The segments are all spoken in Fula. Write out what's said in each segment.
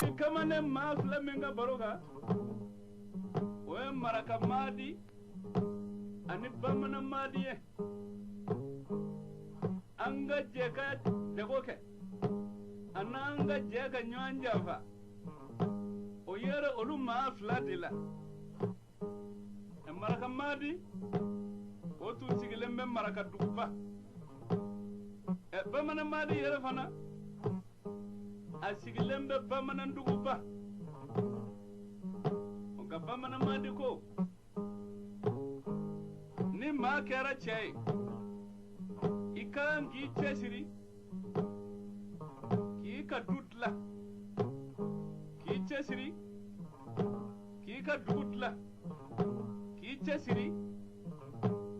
kamane ma flaminga baroga we maraka madi ani bamana madi anga jeka degoke ananga jeka nyanja o yere olu ma fladila maraka madi o tu sigilembe maraka dukuba bamana madi yere fana a sigilembe bamana dukuba o ga bamana madi ko ni ma kera chei ikan ki chesiri ki ka dutla ki chesiri ki ka dutla ki chesiri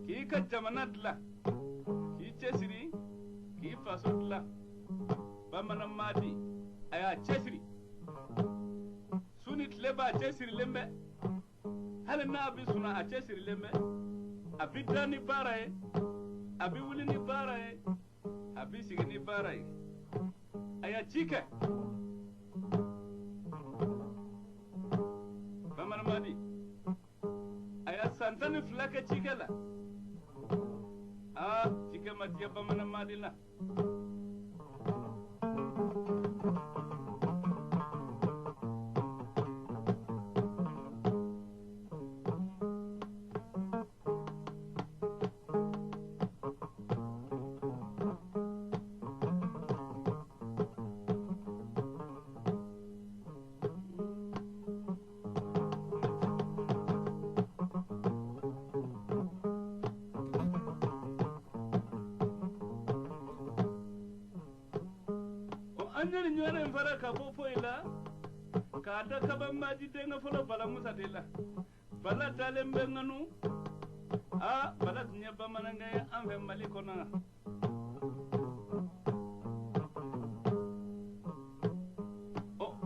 ki ka jamanatla ki chesiri ki fasutla bamana madi aya chesiri sunit leba chesiri lembe hal na abi suna a chesiri lembe abi dani baraye abi wuli ni baraye abi sigi ni baraye aya chike bamana madi aya santani flake chike la chike matiya bamana madi la anjani nyone fara ka fofo ila ka da ka ban maji de nga folo bala musa de la bala talembe nganu bala nya ba mananga an fe mali kona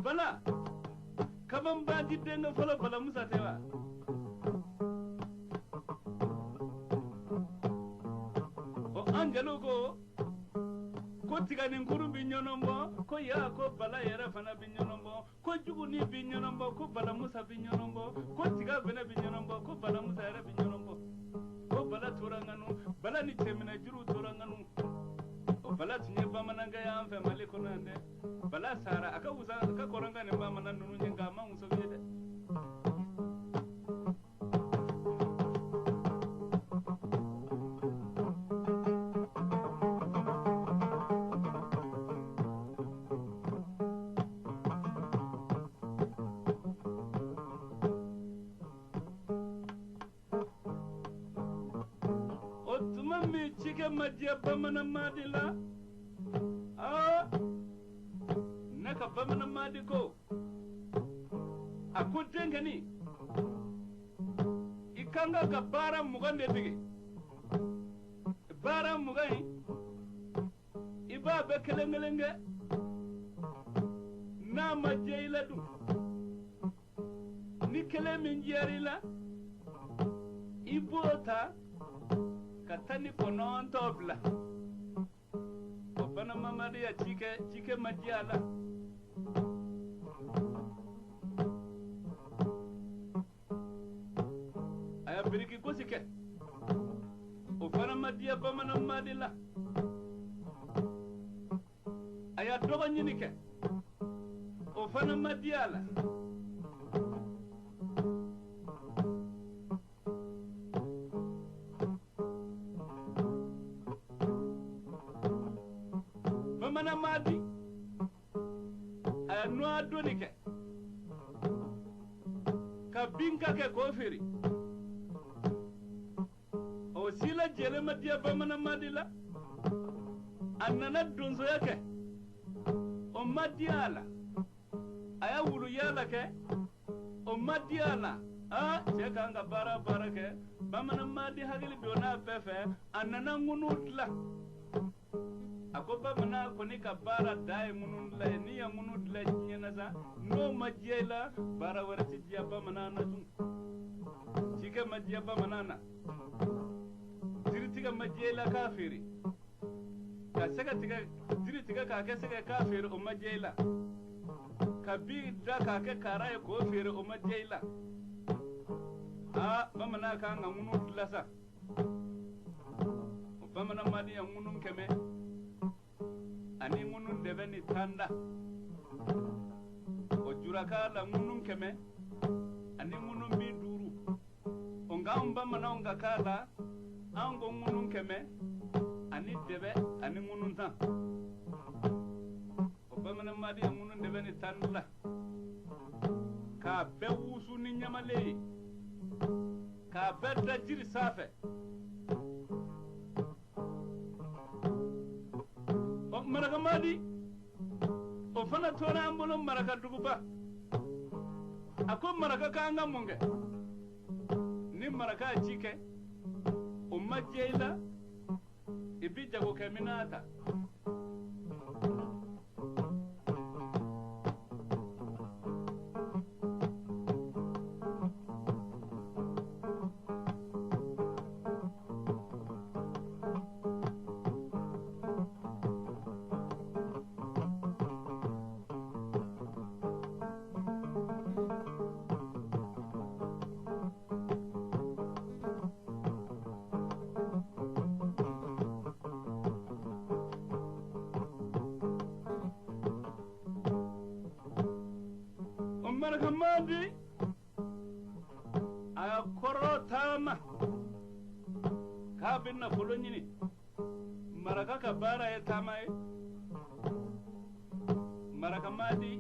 bala ka ban baji de nga folo bala musa de wa anjalo ko tigani nkuru binyonombo ko ya ko bala yera fana binyonombo ko juguni binyonombo ko bala musa binyonombo ko tiga bena binyonombo ko bala musa yera binyonombo ko bala turanganu bala ni temina juru turanganu o bala tunye bamananga ya amfe mali konande bala sara aka uza aka koranga ne bamanan nunu nyenga ma muso yede chike madia bamana madila naka bamana madiko akudengani ikanga ka bara mugande dige bara mugai iba be kelengelenge na majeila du ni kele min jerila ibota katani konon tobla bana mamadi ya chike majiala aya biriki kosike o fana madia bamana madila aya dogo nyinike o fana madiala bamana madi aya noa donike ka binka ke kofiri o sila jele madia bamana madila annana donzo yake o madiala aya wulu yala ke o madiala cheka nga bara ke bamana madi hagili dona pefe annana ngunutla ako bamana koni ka bara dai ngunutla ni ya ngunutla nyena za no majela bara warti dia bamana na tun chike majia bamana na diritiga majela kafiri ka sega tiga diritiga ka ke sega kafiri o majela kabi da ka ke kara e ko fere o ma jeila a bamana ka nga ngunu lasa o bamana madi ya ngunu keme ani ngunu debe ni tanda o juraka la ngunu keme ani ngunu bi duru o nga bamana o nga kala ango ngunu keme ani debe ani ngunu tan o bamana madi ya ngunu debe ni tanda ka be wusu ni nyamale ka bedda jiri safe o maraka madi o fana tora ambolo maraka duguba ako maraka ka anga munge ni maraka jike o majela ibi jago keminata maraka madi a koro tama ka binna kolonyini maraka ka bara ya tama e maraka madi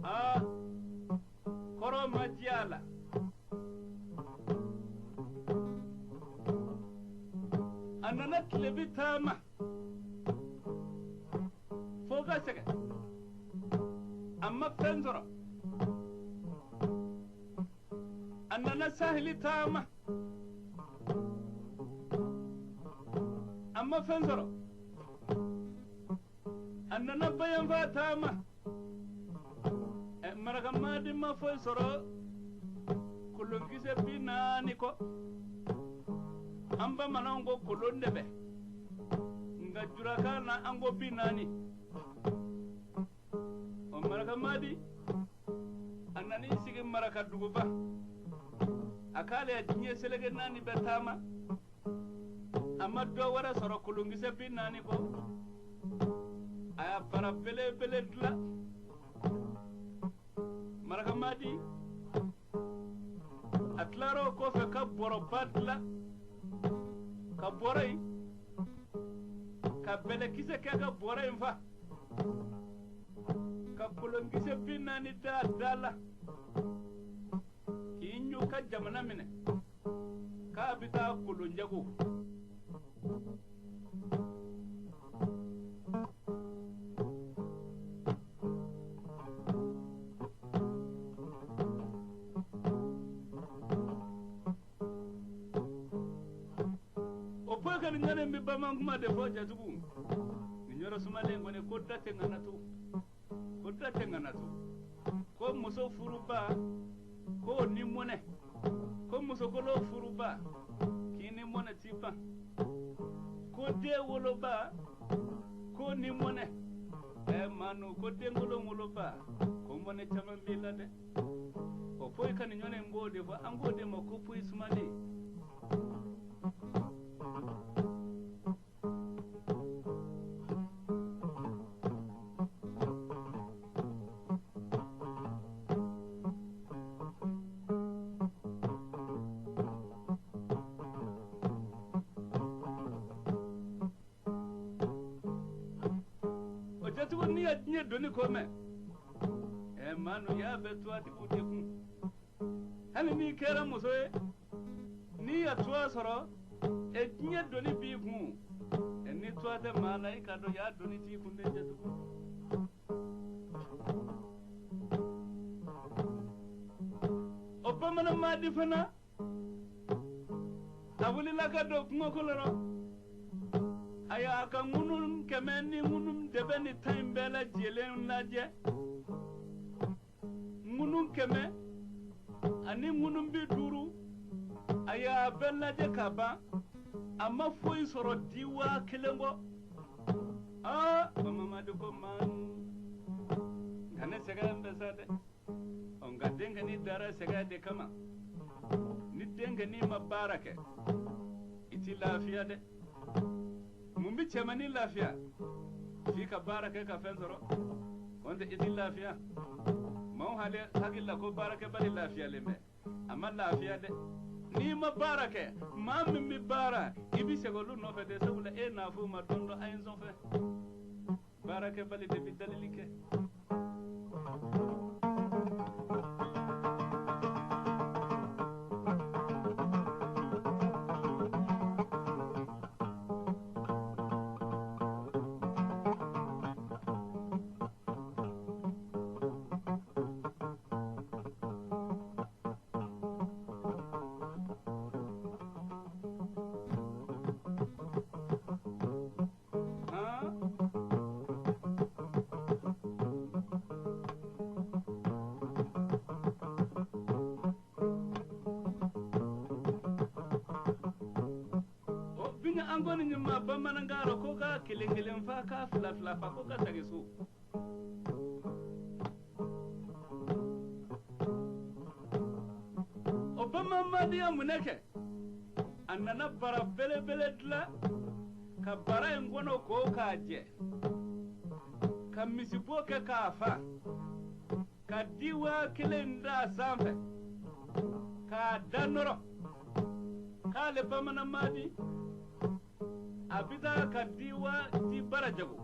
a koro majala anana tlebi tama foga sege amma fenzoro annana sahili tama amma fenzoro annana bayan fa tama maraka madi ma foy soro kulungise binani ko amba manango kulonde be nga juraka na ango binani maraka madi annani sigi maraka duguba akale ya jinye selege nani betama amma do wara soro kulungise bi nani ko aya para bele bele dla maraka madi atlaro ko fe ka boro badla ka borai ka bele kise ke ka borai mfa ka kulungise binani da dala kinyu ka jamana mine ka bita kulunjago o paka ngane mbi bamanguma de foja tugu nyoro sumale ngone ko date nganatu ko muso furuba ko ni mone ko muso golo furuba kini mone tipa ko de woloba ko ni mone manu ko de ngolo woloba ko mone chama bilade o poy kan nyone ngode fo angode makko poy sumale nye doni kome manu ya betu ati kuteku hali ni kera musoe ni ya tuwa soro nye doni bi ku ni tuwa te malaika do ya doni ti kunde jetu opamana madi fana abuli laka do kumokoloro aya ka ngunum kemeni ngunum debeni taimbela jelen laje ngunum keme ani ngunum bi duru aya belaje kaba amma foy soro diwa kelengo mama madu ko man kana sega mbesade on ga denga ni dara sega de kama ni denga ni mabarake iti lafiya de mun bi cemani lafiya fi ka barake ka fensoro wanda iti lafiya mau hale hagilla ko barake bari lafiya lembe amma lafiya de ni mabarake ma min mi bara ibi segolu no fe de sabula e na fu ma dondo ayin zon fe barake bali de bi dalilike angoni nyima bamanangaro ko ka kilingilin fa ka fla fa ko ka tagisu obama madiya muneke annana bara bele dla ka bara ngono ko ka je ka misibo ke ka fa ka diwa kilinda samfe ka danoro ka le bamana madi abida ka diwa di bara jago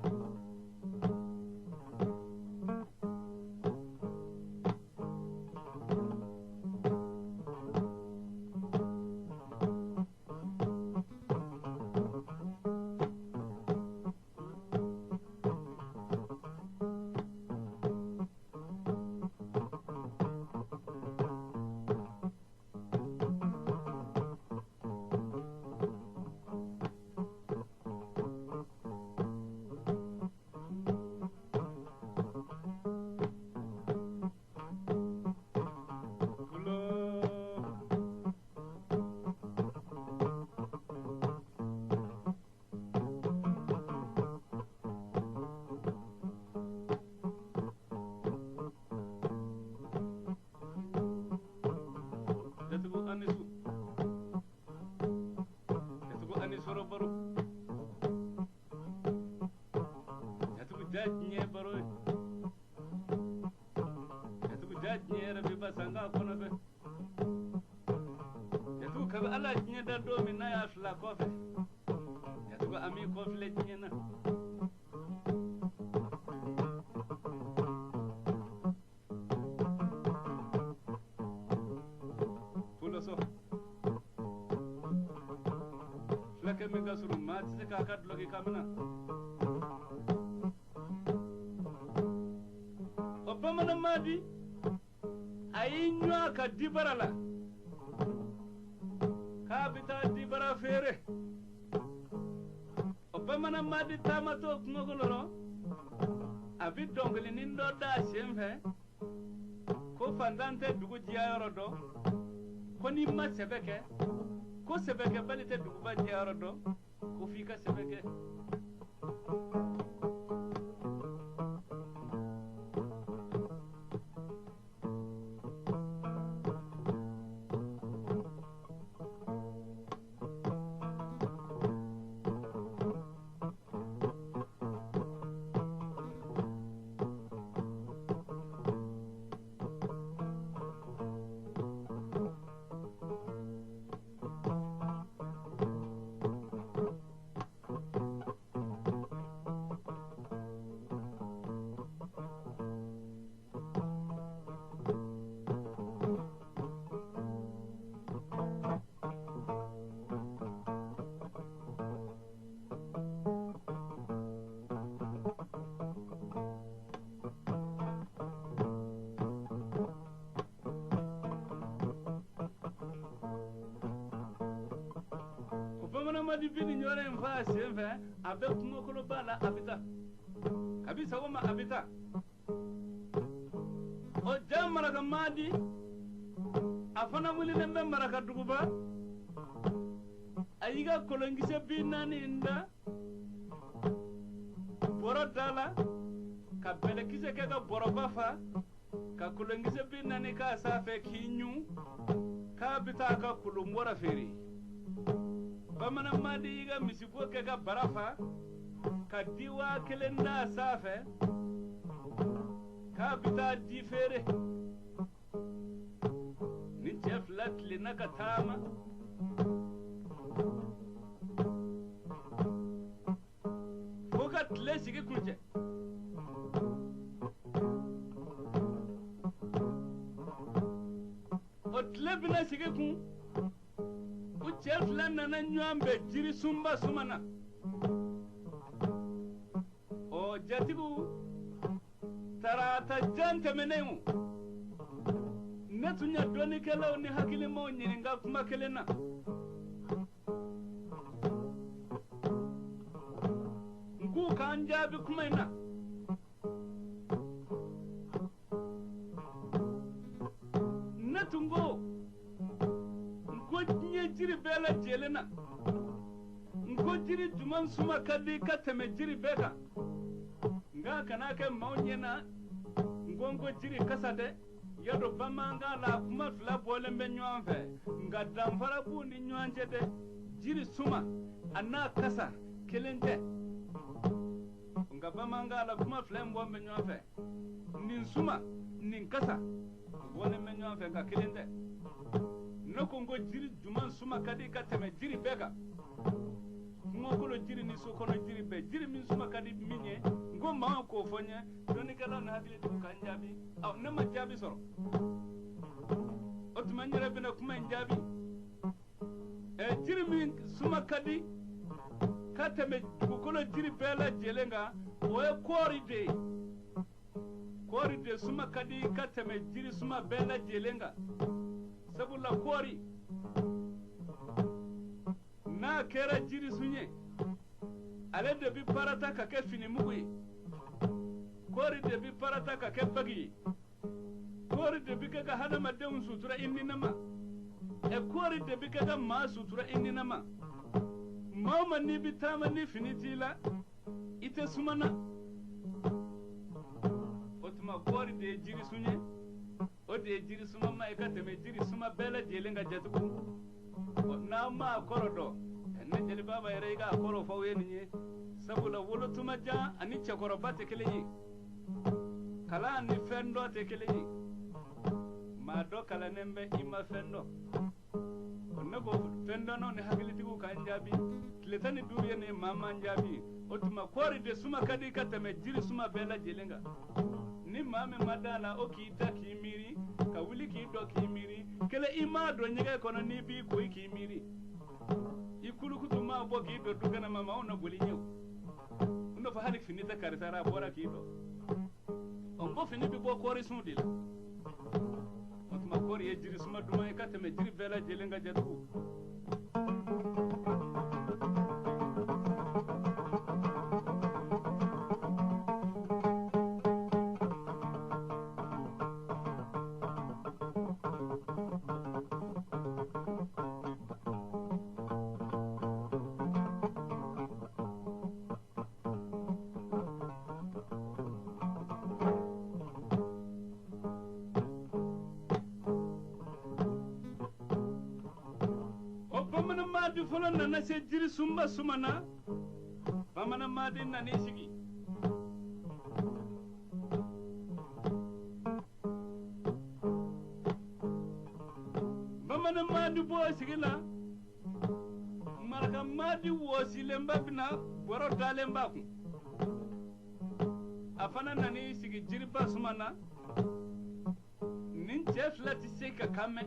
ala jinya da do min na ya fla kofe ya tugo ami kofe le jinya na fulo so fla ke me gasuru ma tse ka kat logi kamna obama na madi ayinywa ka dibarala kabita dibara fere obama madi tamato ngogoloro abi dongli nindo da semfe ko fandante dugu jiyaro do ko ni ma sebeke ko sebeke balite dugu ba jiyaro do ko fika sebeke madi bini nyore mfa semfe abe kumokolo bala abita kabisa wama abita o jam maraka madi afana muli nembe maraka duguba ayiga kolongise binani inda boro dala ka belekise ke ka boroba fa ka kulungise binani ka safe kinyu ka bita ka kulumbora feri bamana madi ga misibo ke ka barafa ka diwa kelenda safe ka bita di fere ni chef latli naka tama fokat le sigi kunje otlebina sigi kun u chef lanna na nyambe jiri sumba sumana o jatigu tarata jante menemu netunya doni kelaw ni hakili mo nyininga kuma kelena ngu kan jabi kuma ina netungo ngu nye jiri bela jelena ngu jiri juman suma kadi kateme jiri beka nga kanake maunyena ngongo jiri kasade yado bamanga la kuma fila bole mbe nyuan fe nga damfara bu ni nyuan jede jiri suma ana kasa kelende nga bamanga la kuma fila mbe nyuan fe nin suma nin kasa bole mbe nyuan fe nga kelende noko ngo jiri juman suma kadi ka teme jiri beka ngokolo jiri ni sokono jiri be jiri min suma kadi minye ngo ma ko fonye doni kala na hadile tu kanjabi aw nama jabi soro otuma nyere bena kuma njabi jiri min suma kadi kateme ngokolo jiri bela jelenga o kori de suma kadi kateme jiri suma bela jelenga sabula kori na kera jiri sunye ale de bi parata ka ke fini mugu kori de bi parata ka ke bagi kori de bi kaga hada maden sutura inni nama kori de bi kaga ma sutura inni nama mama ni bi tama ni fini tila ite sumana otuma kori de jiri sunye o de jiri suma ma ekateme jiri suma bela jelenga jatuku na ma korodo ne jeli baba yare ga koro fawe ni sabula wolo tuma ja ani chekoro bate keleyi kala ni fendo te keleyi ma do kala nembe ima fendo onne ko fendo no ne hagiliti ku kan jabi tletani duye ne mama jabi otuma kori de suma kadi katame jiri suma bela jelenga ni mame madala o ki ta kimiri ka wuli ki do kimiri kele ima do nyege kono ni bi ko kimiri ikulu kutuma bo ki do dugana mama ona boli nyew ndo fa hali finita karisara bora ki do on bo fini bi bo kori sundi la otuma kori e jiri suma duma e katame jiri bela jelenga jadu madi folo nana se jiri sumba sumana bamana madi nani sigi bamana madi bo sigila maraka madi wosi lemba bina boro dalemba ku afana nani sigi jiri ba sumana nin chef lati seka kame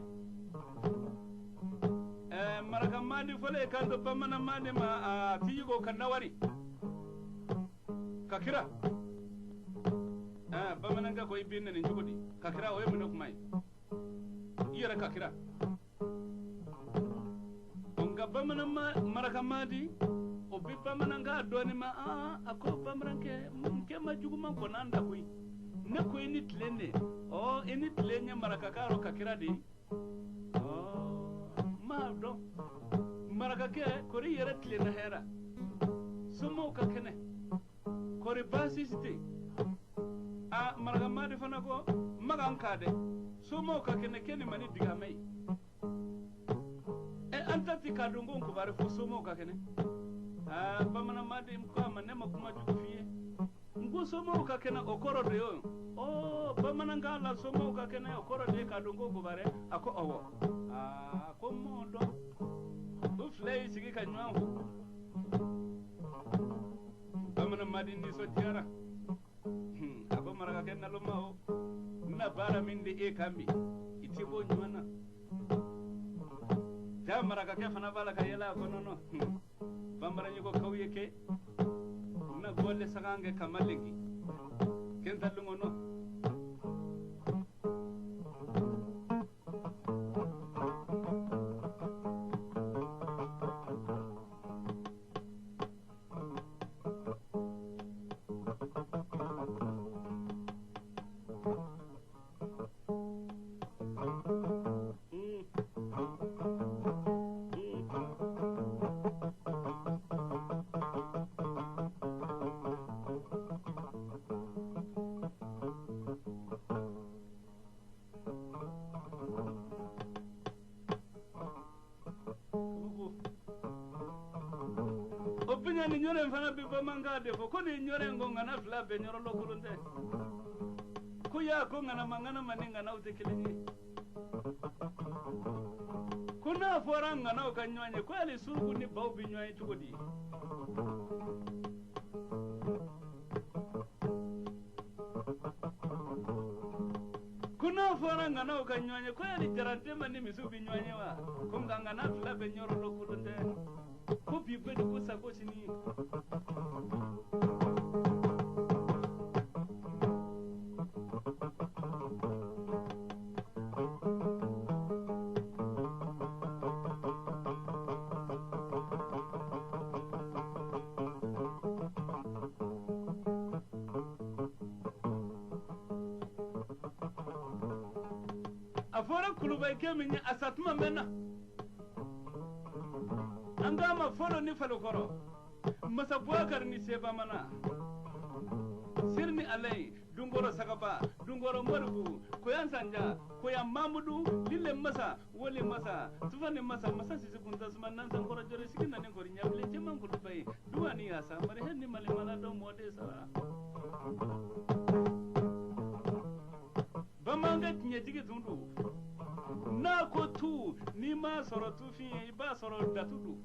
maraka madi fole kanto bamana madi ma tiyigo kanawari kakira bamana nga koy binne ni jugodi kakira o yemno kumay yera kakira onga bamana maraka madi o bi bamana nga doni ma ako bamana ke ma juguma ko nanda koy ne koy nit lenne o enit lenye maraka karo kakira di ma do maraka ke kori yere tlena hera sumo ka kene kori basiste a maraga madi fana ko magan kade somo ka kene kene mani diga mai antati ka dongon ko bare fo somo ka kene bamana madi ko amane makuma jugo fiye ngo somo ka kene okoro de yo bamana ngala somo ka kene okoro de ka dongon ko bare ako owo ko mondo do flay sigi ka nyango bamana madi ni so tiara ako maraga kene lomao na bara mindi kambi itibo nywana ja maraga ke fana bala ka yela ko nono bambara nyugo kawye ke na golle sagange kamalengi ken talungo no ni nyore fana bi bamanga de ko ni nyore ngonga na fla be nyoro lo kulunde ko ya ko ngana mangana maninga na utekeleni kuna foranga na okanyanye ko ali surugu ni baw bi nyoy tugodi kuna foranga na okanyanye ko ali jarante mani misu bi nyoy wa ko nganga na fla be nyoro lo kulunde ko bibe de ko sako sini afora kulubay keminya asatuma mena angama folo ni falo koro masa buakar ni seba mana sirni alai dungoro sagaba dungoro marubu koyan sanja koyan mamudu lille masa woli masa tufani masa sisi kunta suman nan san koro jore sikina ne kori nyable jeman kulubay duwani ya sa mari henni mali mala do mode sa bamanga tinye jigi tundu na ko tu ni ma soro tu fi ba soro datudu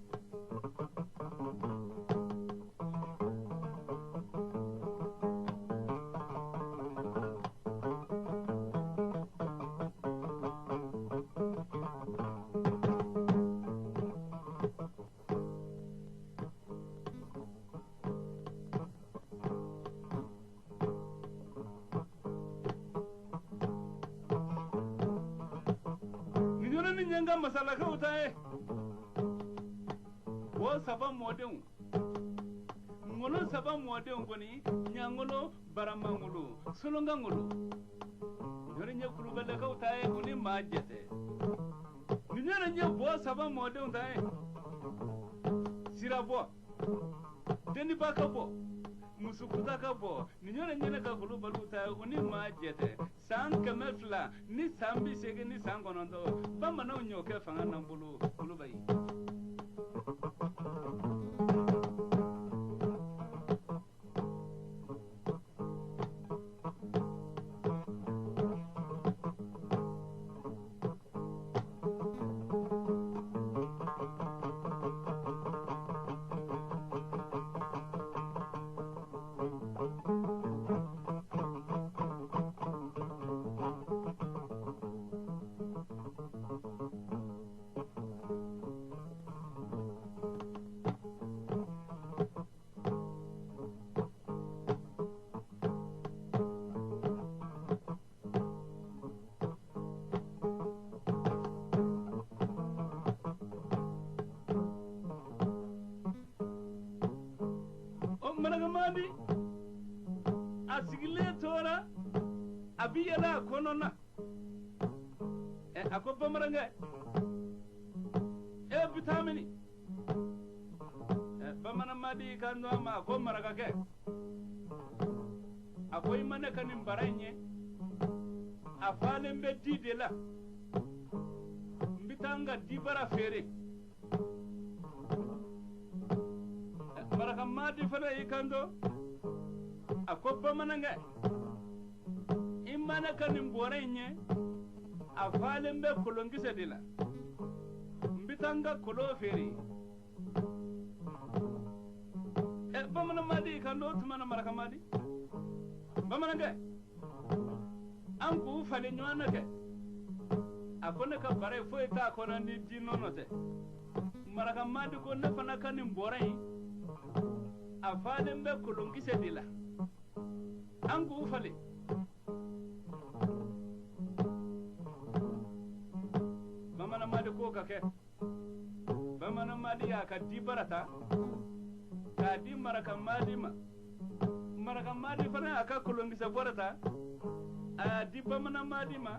nyanga masala ka utae wo saba modem ngolo saba modem goni nyangolo barama ngolo solonga ngolo yore nya kulu bale ka utae goni majete nyore nya bo saba modem utae sirabo deni baka bo musukuta ka bo nyore nya ka kulu balu utae goni majete san kamefla ni sambi sege ni sangonondo bamba na nyoke fanga na mbulu kulubai managamadi asigile tora abiyala konona ako bamaranga vitamini bamana madi kanwa ma ko maraga ke akwai mana kanin baranye a falin beddi de la mbitanga dibara fere marakamma di fana ikando akobba mananga imana kanin borenye a falin be kolongise de la mbitanga kolo fere bamana madi ikando tumana marakamadi bamananga an ku fale nywana ke akone ka bare foi ta kona ni dinono te maraka madi ko ne fana kanin borai a falen be kulungi sedila an ku fale bamana madi ko ka ke bamana madi ya ka di barata ka di maraka madi fana aka kulungi se borata a di bamana madi ma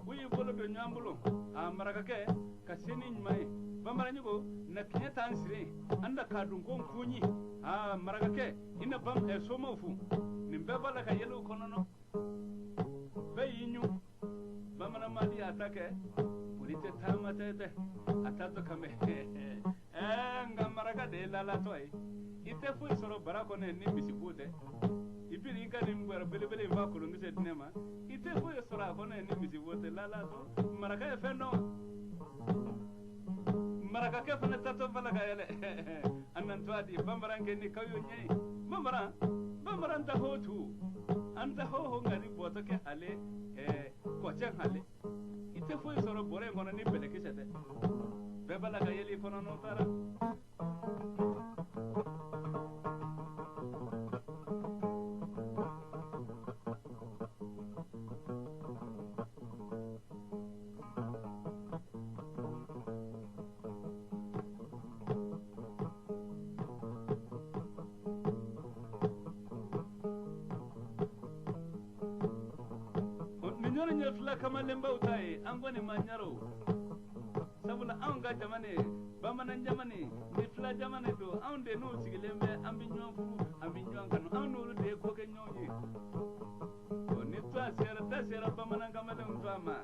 uyi bolo do nyambulo a maraka ke ka seni nymai bamara nyugo na kinya tansire anda ka dun kon kunyi a maraka ke ina bam e soma fu nimbe bala ka yelo konono be yinyu bamana madi atake pulite tamatete atato kame nga maraka de lala toy ite fu soro barako ne ni misibute ibiri ka ni mbara belebele va ko ngise dinema ite fu soro ko ne ni misibute lala to maraka e fenno maraka ke fana tato bala ga yele annan to adi bambara ke ni kayo nyai bambara ta hotu anta ho ngari boto ke hale ko chen hale ite fu soro bore ngono ni bele ke sete be bala ga yele kono no tara fla kamalle mbawtaye an goni ma nyaro sabula an ga jamane bamanan jamane ni fla jamane do an de no sigilembe an bi nyon fu an bi nyon kanu an no de ko ke nyonyi o ni to sera bamanan kamalle mtama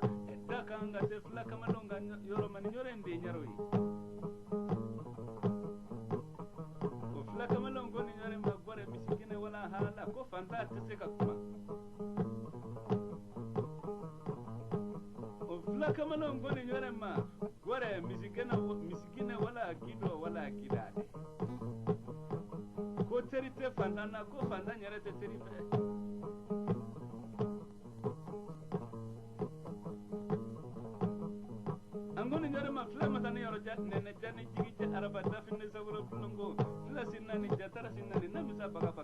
da kan ga se fla kamalle nga yoro man nyore ndi nyaro yi o fla kamalle ngoni nyore ma gore misikine wala hala ko fanta tese ka kuma la kamano ngoni nyore ma gore misikina wala gido wala gidade ko terite fandana ko fanda nyere te terife angoni nyore ma fle mata ne yoro ne jani jigi araba dafine saburo plongo fle sinani jatara sinani na misa baga ba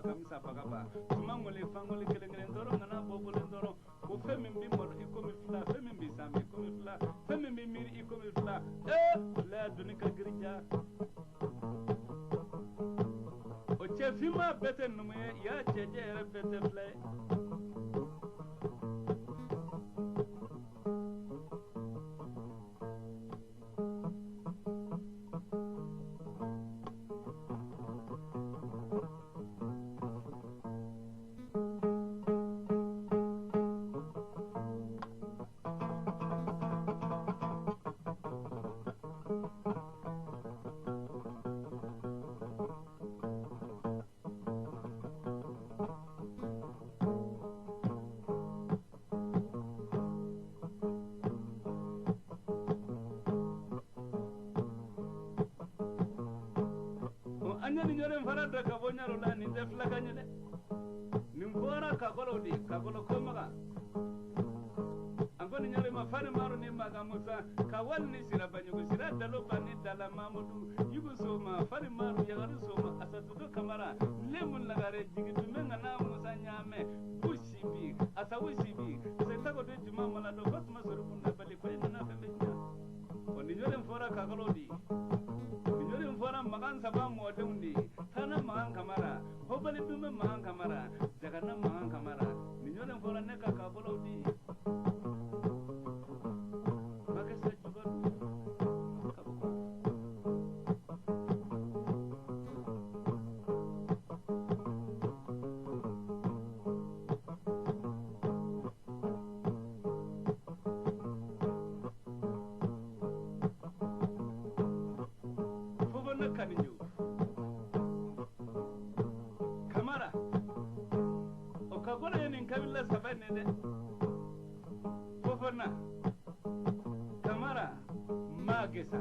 tumangole fangole kelengele ndoro ngana bobole ndoro ko femi mbi mo iko mi fla femi mbi sami ko mi fla femi mbi miri iko mi fla la dunika girja o che fima bete nume ya cheje era bete fla anyani nyore farada ka bonyaro la ni def la kanyele nimbora ka golo di ka golo ko maga angoni nyore ma fari maru ni maga musa ka walni sira banyo sira dalo bani dala mamudu yugo soma fari maru ya garu soma asatu do kamara lemun lagare jigitu menga na musa nyame busibi asawisibi sai tago de juma mala do basma sorubun na bali ko ina na fembe nya oni nyore fora ka golo di fora magan saba modendi tana magan kamara hobali dume magan kamara jagana magan kamara ninyone fora ne ka kabolo di magasa juga nin kabila saba ne dɛ Fofana Kamara Magesa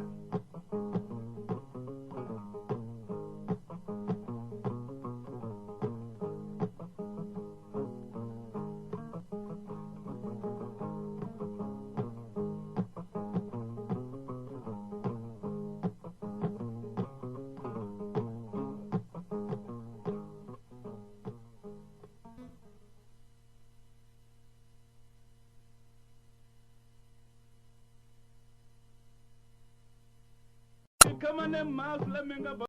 Kamane ma fila min ka